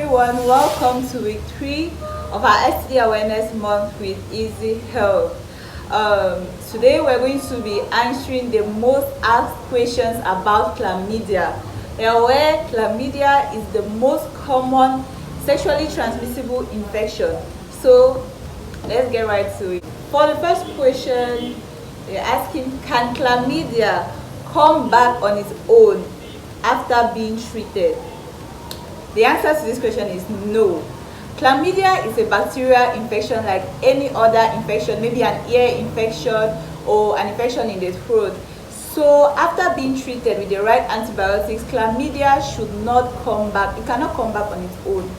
everyone, welcome to week 3 of our STD Awareness Month with Easy Health. Today we're going to be answering the most asked questions about chlamydia. You're aware chlamydia is the most common sexually transmissible infection. So let's get right to it. For the first question, they're asking, can chlamydia come back on its own after being treated? The answer to this question is no. Chlamydia is a bacterial infection like any other infection, maybe an ear infection or an infection in the throat. So after being treated with the right antibiotics, chlamydia should not come back. It cannot come back on its own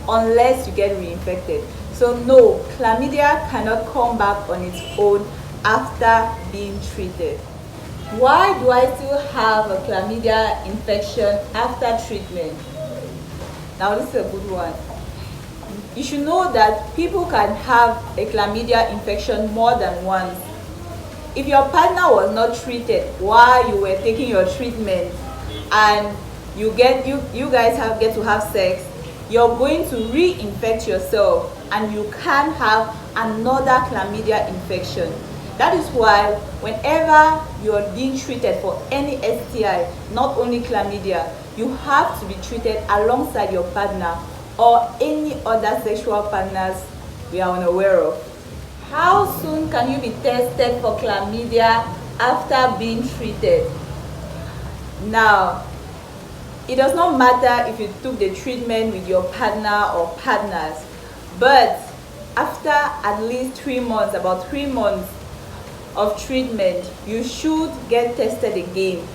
unless you get reinfected. So no, chlamydia cannot come back on its own after being treated. Why do I still have a chlamydia infection after treatment? Now this is a good one. You should know that people can have a chlamydia infection more than once. If your partner was not treated while you were taking your treatment and you guys get to have sex, you're going to reinfect yourself and you can have another chlamydia infection. That is why whenever you're being treated for any STI, not only chlamydia, you have to be treated alongside your partner or any other sexual partners we are unaware of. How soon can you be tested for chlamydia after being treated? Now, it does not matter if you took the treatment with your partner or partners, but after at least 3 months, about 3 months of treatment, you should get tested again.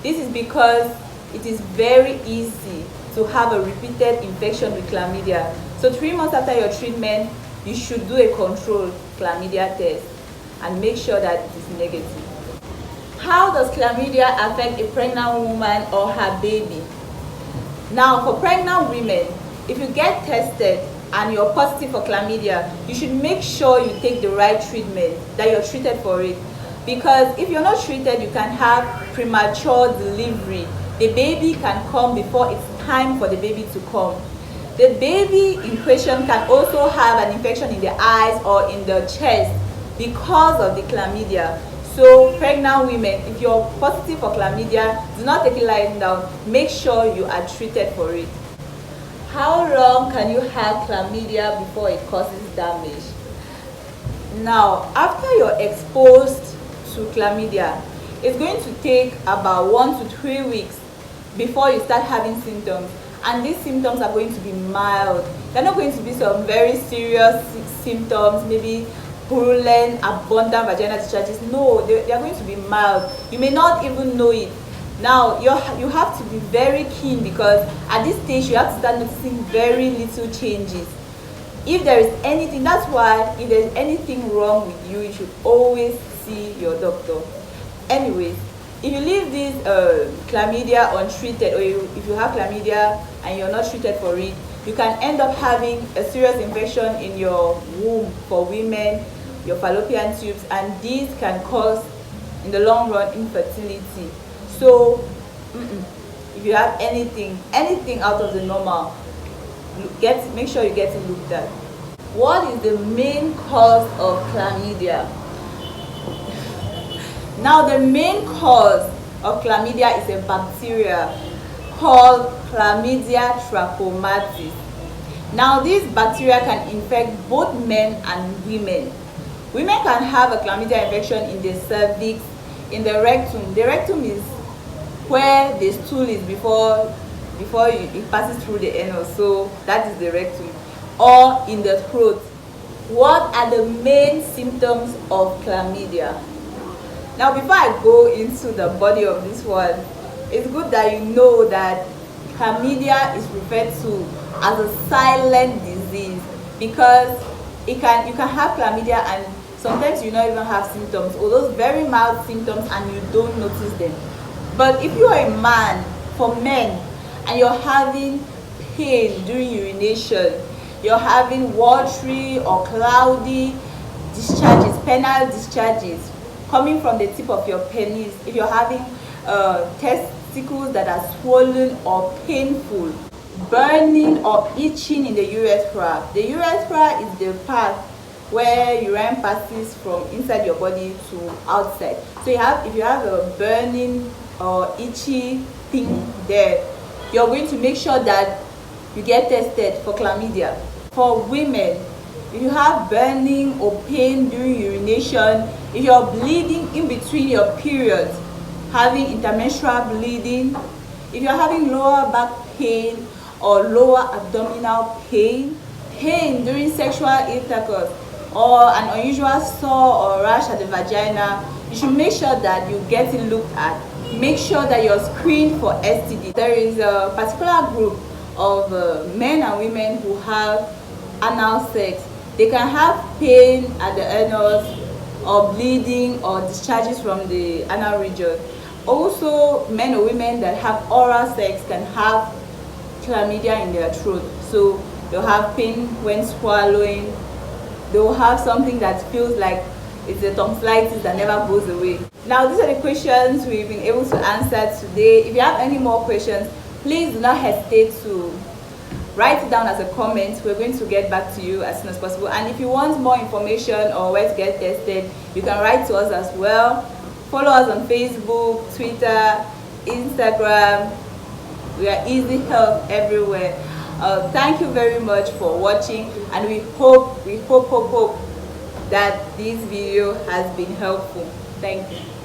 This is because it is very easy to have a repeated infection with chlamydia. So 3 months after your treatment, you should do a controlled chlamydia test and make sure that it is negative. How does chlamydia affect a pregnant woman or her baby? Now, for pregnant women, if you get tested and you're positive for chlamydia, you should make sure you take the right treatment, that you're treated for it. Because if you're not treated, you can have premature delivery. The baby can come before it's time for the baby to come. The baby in question can also have an infection in the eyes or in the chest because of the chlamydia. So pregnant women, if you're positive for chlamydia, do not take it lying down. Make sure you are treated for it. How long can you have chlamydia before it causes damage? Now, after you're exposed to chlamydia, it's going to take about 1 to 3 weeks before you start having symptoms, and these symptoms are going to be mild. They're not going to be some very serious symptoms, maybe purulent, abundant vaginal discharges. No, they are going to be mild. You may not even know it. Now, you have to be very keen, because at this stage you have to start noticing very little changes. If there is anything, that's why if there's anything wrong with you, you should always see your doctor. Anyways, if you leave this chlamydia untreated, or if you have chlamydia and you're not treated for it, you can end up having a serious infection in your womb for women, your fallopian tubes, and these can cause, in the long run, infertility. So, if you have anything out of the normal, make sure you get it looked at. What is the main cause of chlamydia? Now, the main cause of chlamydia is a bacteria called Chlamydia trachomatis. Now, this bacteria can infect both men and women. Women can have a chlamydia infection in the cervix, in the rectum. The rectum is where the stool is before it passes through the anus, so that is the rectum, or in the throat. What are the main symptoms of chlamydia? Now, before I go into the body of this one, it's good that you know that chlamydia is referred to as a silent disease, because you can have chlamydia and sometimes you don't even have symptoms, or those very mild symptoms, and you don't notice them. But if you are a man, for men, and you're having pain during urination, you're having watery or cloudy discharges, penile discharges coming from the tip of your penis, if you're having testicles that are swollen or painful, burning or itching in the urethra. The urethra is the part where urine passes from inside your body to outside. So if you have a burning or itchy thing there, you're going to make sure that you get tested for chlamydia. For women, if you have burning or pain during urination, if you're bleeding in between your periods, having intermenstrual bleeding, if you're having lower back pain or lower abdominal pain, pain during sexual intercourse, or an unusual sore or rash at the vagina, you should make sure that you get it looked at. Make sure that you're screened for STD. There is a particular group of men and women who have anal sex. They can have pain at the anus or bleeding or discharges from the anal region. Also, men or women that have oral sex can have chlamydia in their throat. So they'll have pain when swallowing. They'll have something that feels like it's a tonsillitis that never goes away. Now, these are the questions we've been able to answer today. If you have any more questions, please do not hesitate to write it down as a comment. We're going to get back to you as soon as possible. And if you want more information or where to get tested, you can write to us as well. Follow us on Facebook, Twitter, Instagram. We are Easy Health everywhere. Thank you very much for watching, and we hope that this video has been helpful. Thank you.